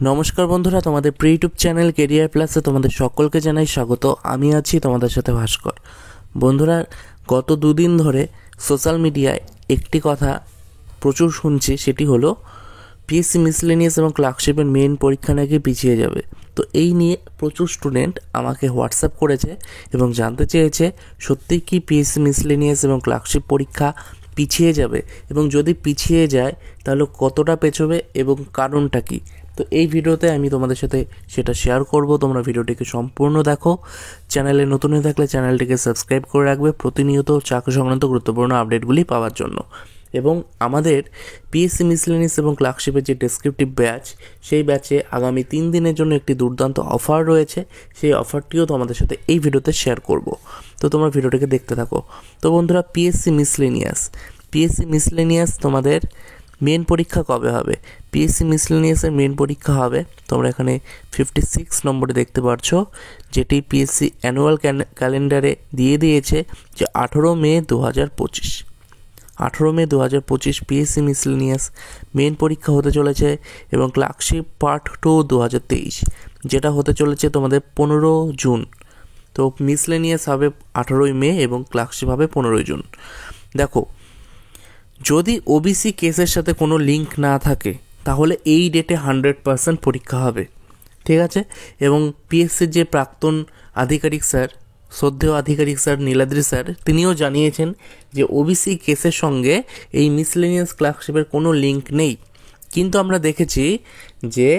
নমস্কার বন্ধুরা, তোমাদের প্রি ইউটিউব চ্যানেল কেরিয়ার প্লাসে তোমাদের সকলকে জানাই স্বাগত। আমি আছি তোমাদের সাথে ভাস্কর। বন্ধুরা, গত দুদিন ধরে সোশ্যাল মিডিয়ায় একটি কথা প্রচুর শুনছি, সেটি হলো পিএসসি মিসলেনিয়াস এবং ক্লার্কশিপের মেন পরীক্ষা নাকি পিছিয়ে যাবে। তো এই নিয়ে প্রচুর স্টুডেন্ট আমাকে হোয়াটসঅ্যাপ করেছে এবং জানতে চেয়েছে সত্যি কি পিএসসি মিসলেনিয়াস এবং ক্লার্কশিপ পরীক্ষা পিছিয়ে যাবে, এবং যদি পিছিয়ে যায় তাহলে কতটা পেছবে এবং কারণটা কী। তো এই ভিডিওতে আমি তোমাদের সাথে সেটা শেয়ার করব। তোমরা ভিডিওটিকে সম্পূর্ণ দেখো। চ্যানেলে নতুন হয়ে থাকলে চ্যানেলটিকে সাবস্ক্রাইব করে রাখবে প্রতিনিয়ত চাকরি সংক্রান্ত গুরুত্বপূর্ণ আপডেটগুলি পাওয়ার জন্য। এবং আমাদের পিএসসি মিসলেনিয়াস এবং ক্লার্কশিপের যে ডেসক্রিপটিভ ব্যাচ, সেই ব্যাচে আগামী 3 দিনের জন্য একটি দুর্দান্ত অফার রয়েছে। সেই অফারটিও তোমাদের সাথে এই ভিডিওতে শেয়ার করব। তো তোমরা ভিডিওটিকে দেখতে থাকো। তো বন্ধুরা, পিএসসি মিসলেনিয়াস তোমাদের মেন পরীক্ষা কবে হবে? পিএসসি মিসলেনিয়াসের মেন পরীক্ষা হবে, তোমরা এখানে 56 নম্বরে দেখতে পাচ্ছ, যেটি পিএসসি অ্যানুয়াল ক্যালেন্ডারে দিয়ে দিয়েছে যে 18 মে 2025 পিএসসি মিসলেনিয়াস মেন পরীক্ষা হতে চলেছে। এবং ক্লার্কশিপ পার্ট 2 2023, যেটা হতে চলেছে তোমাদের 15 জুন। তো মিসলেনিয়াস হবে 18 মে এবং ক্লার্কশিপ হবে 15 জুন। দেখো, যদি ওবিসি কেসের সাথে কোনো লিঙ্ক না থাকে তাহলে এই ডেটে 100% পরীক্ষা হবে, ঠিক আছে। এবং পিএসসির যে প্রাক্তন আধিকারিক স্যার, শ্রদ্ধেয় আধিকারিক স্যার নীলাদ্রি স্যার, তিনিও জানিয়েছেন যে ওবিসি কেসের সঙ্গে এই মিসলেনিয়াস ক্লার্কশিপের কোনো লিঙ্ক নেই। কিন্তু আমরা দেখেছি যে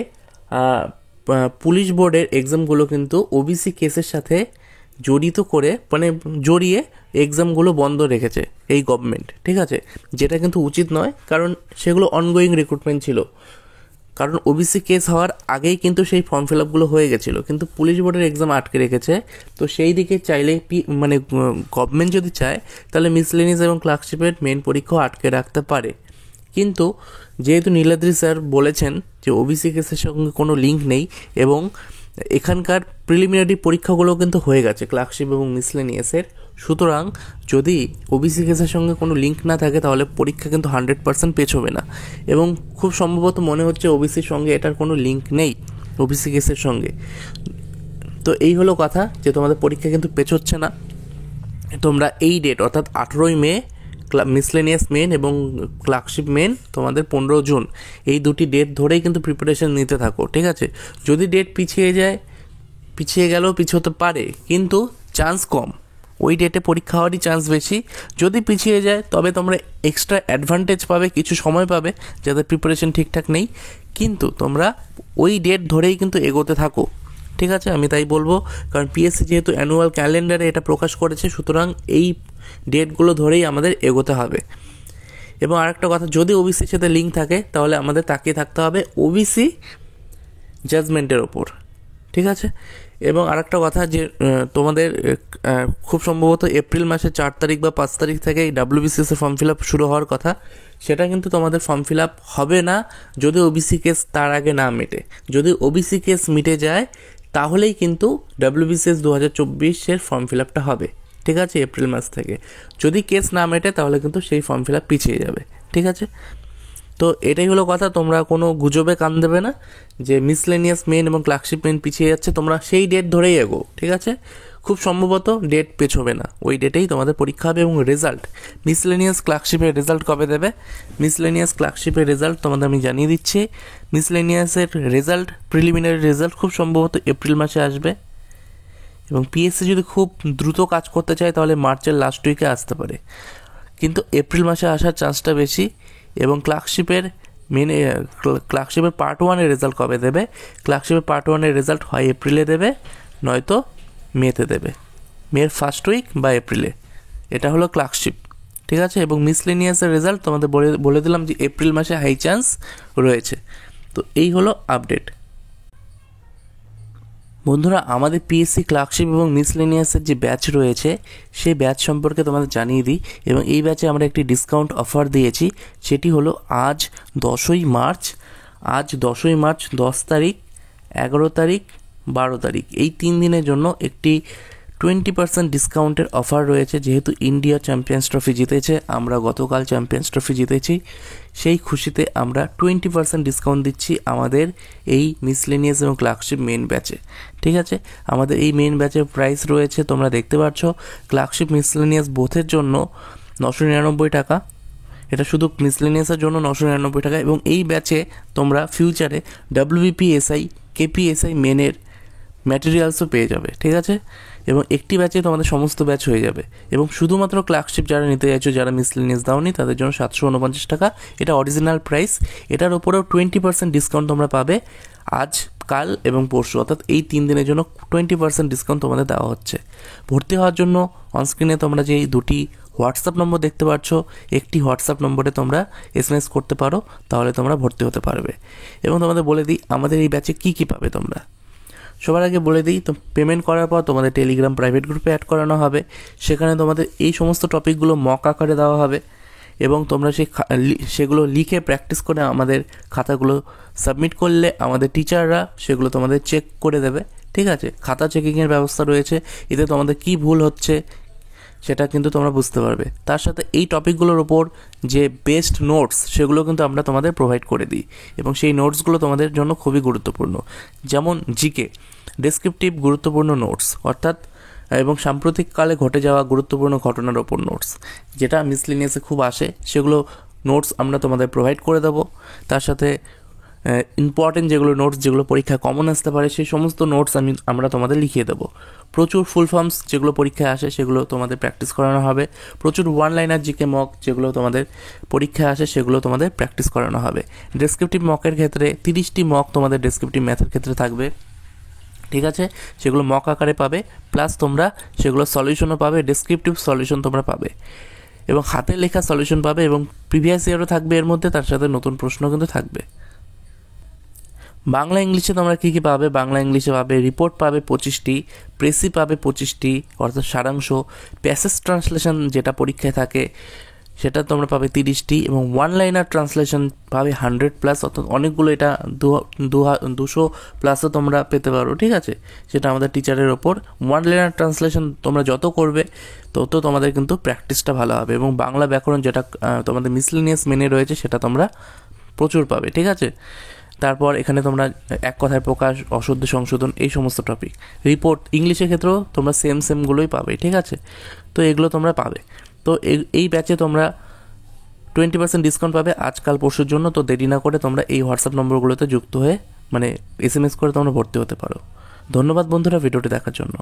পুলিশ বোর্ডের এক্সামগুলো কিন্তু ওবিসি কেসের সাথে জড়িয়ে এক্সামগুলো বন্ধ রেখেছে এই গভর্নমেন্ট, ঠিক আছে, যেটা কিন্তু উচিত নয়, কারণ সেগুলো অনগোয়িং রিক্রুটমেন্ট ছিল। কারণ ওবিসি কেস হওয়ার আগেই কিন্তু সেই ফর্ম ফিল আপগুলো হয়ে গেছিলো, কিন্তু পুলিশ বোর্ডের এক্সাম আটকে রেখেছে। তো সেই দিকে চাইলে গভর্নমেন্ট যদি চায় তাহলে মিসলেনিয়াস এবং ক্লার্কশিপের মেন পরীক্ষাও আটকে রাখতে পারে। কিন্তু যেহেতু নীলাদ্রি স্যার বলেছেন যে ওবিসি কেসের সঙ্গে কোনো লিঙ্ক নেই, এবং এখানকার প্রিলিমিনারি পরীক্ষাগুলো কিন্তু হয়ে গেছে ক্লার্কশিপ এবং মিসলেনিয়াসের, সুতরাং যদি ওবিসি কেসের সঙ্গে কোনো লিঙ্ক না থাকে তাহলে পরীক্ষা কিন্তু 100% পেছবে না। এবং খুব সম্ভবত মনে হচ্ছে ওবিসির সঙ্গে এটার কোনো লিঙ্ক নেই, ওবিসি কেসের সঙ্গে। তো এই হলো কথা, যে তোমাদের পরীক্ষা কিন্তু পেছোচ্ছে না। তোমরা এই ডেট অর্থাৎ 18 মে মিসলেনিয়াস মেন এবং ক্লার্কশিপ মেন তোমাদের 15 জুন, এই দুটি ডেট ধরেই কিন্তু প্রিপারেশন নিতে থাকো, ঠিক আছে। যদি ডেট পিছিয়ে গেলেও পিছোতে পারে, কিন্তু চান্স কম, ওই ডেটে পরীক্ষা হওয়ারই চান্স বেশি। যদি পিছিয়ে যায় তবে তোমরা এক্সট্রা অ্যাডভান্টেজ পাবে, কিছু সময় পাবে যাদের প্রিপারেশন ঠিকঠাক নেই, কিন্তু তোমরা ওই ডেট ধরেই কিন্তু এগোতে থাকো, ঠিক আছে। আমি তাই বলবো, কারণ পিএসসি যেহেতু অ্যানুয়াল ক্যালেন্ডারে এটা প্রকাশ করেছে, সুতরাং এই ডেটগুলো ধরেই আমাদের এগোতে হবে। এবং আরেকটা কথা, যদি ওবিসির সাথে লিঙ্ক থাকে তাহলে আমাদের তাকিয়ে থাকতে হবে ওবিসি জাজমেন্টের ওপর, ঠিক আছে। এবং আরেকটা কথা, যে তোমাদের খুব সম্ভবত এপ্রিল মাসের 4 তারিখ বা 5 তারিখ থেকে ডাব্লিউবিসিএসের ফর্ম ফিল আপ শুরু হওয়ার কথা, সেটা কিন্তু তোমাদের ফর্ম ফিল আপ হবে না যদি ওবিসি কেস তার আগে না মেটে। যদি ওবিসি কেস মিটে যায় তাহলেই কিন্তু ডাব্লিউবিসিএস 2024-এর ফর্ম ফিল আপটা হবে, ঠিক আছে, এপ্রিল মাস থেকে। যদি কেস না মেটে তাহলে কিন্তু সেই ফর্ম ফিল আপ পিছিয়ে যাবে, ঠিক আছে। তো এটাই হলো কথা, তোমরা কোনো গুজবে কান দেবে না যে মিসলেনিয়াস মেন এবং ক্লার্কশিপ মেন পিছিয়ে যাচ্ছে, তোমরা সেই ডেট ধরেই এগো, ঠিক আছে। খুব সম্ভবত ডেট পেছোবে না, ওই ডেটেই তোমাদের পরীক্ষা হবে। এবং রেজাল্ট, মিসলেনিয়াস ক্লার্কশিপের রেজাল্ট কবে দেবে? মিসলেনিয়াস ক্লার্কশিপের রেজাল্ট তোমাদের আমি জানিয়ে দিচ্ছি। মিসলেনিয়াসের রেজাল্ট, প্রিলিমিনারি রেজাল্ট খুব সম্ভবত এপ্রিল মাসে আসবে। এবং পিএসসি যদি খুব দ্রুত কাজ করতে চায় তাহলে মার্চের লাস্ট উইকে আসতে পারে, কিন্তু এপ্রিল মাসে আসার চান্সটা বেশি। এবং ক্লার্কশিপের পার্ট 1-এর রেজাল্ট কবে দেবে? ক্লার্কশিপের পার্ট 1-এর রেজাল্ট হয় এপ্রিলে দেবে, নয়তো মেতে দেবে, মের ফার্স্ট উইক বা এপ্রিলে। এটা হলো ক্লার্কশিপ, ঠিক আছে। এবং মিসলেনিয়াসের রেজাল্ট তোমাদের বলে দিলাম যে এপ্রিল মাসে হাই চান্স রয়েছে। তো এই হলো আপডেট। বন্ধুরা, আমাদের পিএসসি ক্লার্কশিপ এবং মিসলেনিয়াসের যে ব্যাচ রয়েছে সেই ব্যাচ সম্পর্কে তোমাদের জানিয়ে দিই। এবং এই ব্যাচে আমরা একটি ডিসকাউন্ট অফার দিয়েছি, সেটি হলো আজ 10ই মার্চ, 10 তারিখ, 11 তারিখ, 12 তারিখ, এই 3 দিনের জন্য একটি 20% ডিসকাউন্টের অফার রয়েছে। যেহেতু ইন্ডিয়া চ্যাম্পিয়ন্স ট্রফি জিতেছে, আমরা গতকাল চ্যাম্পিয়ন্স ট্রফি জিতেছি, সেই খুশিতে আমরা 20% ডিসকাউন্ট দিচ্ছি আমাদের এই মিসলেনিয়াস এবং ক্লার্কশিপ মেন ব্যাচে। ঠিক আছে, আমাদের এই মেন ব্যাচের প্রাইস রয়েছে, তোমরা দেখতে পাচ্ছ, ক্লার্কশিপ মিসলেনিয়াস বোথের জন্য 999 টাকা, এটা শুধু মিসলেনিয়াসের জন্য 999 টাকা। এবং এই ব্যাচে তোমরা ফিউচারে WBPSI KPSI মেনের ম্যাটেরিয়ালসও পেয়ে যাবে। ঠিক আছে, এবং একটি ব্যাচে তোমাদের সমস্ত ব্যাচ হয়ে যাবে। এবং শুধুমাত্র ক্লার্কশিপ যারা নিতে চাইছো, যারা মিসলেনিয়াস দাওনি, তাদের জন্য 749 টাকা, এটা অরিজিনাল প্রাইস। এটার উপরেও 20% ডিসকাউন্ট তোমরা পাবে আজ, কাল এবং পরশু, অর্থাৎ এই 3 দিনের জন্য 20% ডিসকাউন্ট তোমাদের দেওয়া হচ্ছে। ভর্তি হওয়ার জন্য অনস্ক্রিনে তোমরা যে দুটি হোয়াটসঅ্যাপ নম্বর দেখতে পাচ্ছ, একটি হোয়াটসঅ্যাপ নম্বরে তোমরা SMS করতে পারো, তাহলে তোমরা ভর্তি হতে পারবে। এবং তোমাদের বলে দিই আমাদের এই ব্যাচে কী কী পাবে তোমরা। সবার আগে বলে দিই, তো পেমেন্ট করার পর তোমাদের টেলিগ্রাম প্রাইভেট গ্রুপে অ্যাড করানো হবে। সেখানে তোমাদের এই সমস্ত টপিকগুলো মক আকারে দেওয়া হবে এবং তোমরা সেগুলো লিখে প্র্যাকটিস করে আমাদের খাতাগুলো সাবমিট করলে আমাদের টিচাররা সেগুলো তোমাদের চেক করে দেবে। ঠিক আছে, খাতা চেকিংয়ের ব্যবস্থা রয়েছে, এতে তোমাদের কী ভুল হচ্ছে সেটা কিন্তু তোমরা বুঝতে পারবে। তার সাথে এই টপিকগুলোর ওপর যে বেস্ট নোটস, সেগুলো কিন্তু আমরা তোমাদের প্রোভাইড করে দিই এবং সেই নোটসগুলো তোমাদের জন্য খুবই গুরুত্বপূর্ণ। যেমন জিকে ডেসক্রিপটিভ গুরুত্বপূর্ণ নোটস, অর্থাৎ এবং সাম্প্রতিককালে ঘটে যাওয়া গুরুত্বপূর্ণ ঘটনার ওপর নোটস, যেটা মিসলেনিয়াসে খুব আসে, সেগুলো নোটস আমরা তোমাদের প্রোভাইড করে দেবো। তার সাথে ইম্পর্টেন্ট যেগুলো নোটস, যেগুলো পরীক্ষায় কমন আসতে পারে, সেই সমস্ত নোটস আমরা তোমাদের লিখিয়ে দেবো। প্রচুর ফুল ফর্মস যেগুলো পরীক্ষায় আসে, সেগুলো তোমাদের প্র্যাকটিস করানো হবে। প্রচুর ওয়ান লাইনার জিকে মক যেগুলো তোমাদের পরীক্ষায় আসে, সেগুলো তোমাদের প্র্যাকটিস করানো হবে। ডেসক্রিপটিভ মকের ক্ষেত্রে 30টি মক তোমাদের ডেসক্রিপটিভ ম্যাথের ক্ষেত্রে থাকবে। ঠিক আছে, সেগুলো মক আকারে পাবে, প্লাস তোমরা সেগুলো সলিউশনও পাবে, ডেসক্রিপটিভ সলিউশন তোমরা পাবে এবং হাতে লেখা সলিউশন পাবে এবং প্রিভিয়াস ইয়ারও থাকবে এর মধ্যে, তার সাথে নতুন প্রশ্ন কিন্তু থাকবে। বাংলা ইংলিশে তোমরা কী কী পাবে? বাংলা ইংলিশে পাবে রিপোর্ট পাবে 25টি, প্রেসি পাবে 25টি, অর্থাৎ সারাংশ, প্যাসেজ ট্রান্সলেশন যেটা পরীক্ষায় থাকে সেটা তোমরা পাবে 30টি এবং ওয়ান লাইনার ট্রান্সলেশন পাবে 100+, অর্থাৎ অনেকগুলো, এটা 200+ও তোমরা পেতে পারো। ঠিক আছে, সেটা আমাদের টিচারের ওপর। ওয়ান লাইনার ট্রান্সলেশন তোমরা যত করবে তত তোমাদের কিন্তু প্র্যাকটিসটা ভালো হবে এবং বাংলা ব্যাকরণ যেটা তোমাদের মিসলেনিয়াস মেনে রয়েছে সেটা তোমরা প্রচুর পাবে। ঠিক আছে, তারপর এখানে তোমরা এক কথায় প্রকাশ, অশুদ্ধ সংশোধন, এই সমস্ত টপিক। রিপোর্ট ইংলিশের ক্ষেত্রেও তোমরা সেমগুলোই পাবে। ঠিক আছে, তো এগুলো তোমরা পাবে। তো এই ব্যাচে তোমরা 20% ডিসকাউন্ট পাবে আজকাল পরশুর জন্য। তো দেরি না করে তোমরা এই হোয়াটসঅ্যাপ নম্বরগুলোতে যুক্ত হয়ে SMS করে তোমরা ভর্তি হতে পারো। ধন্যবাদ বন্ধুরা ভিডিওটি দেখার জন্য।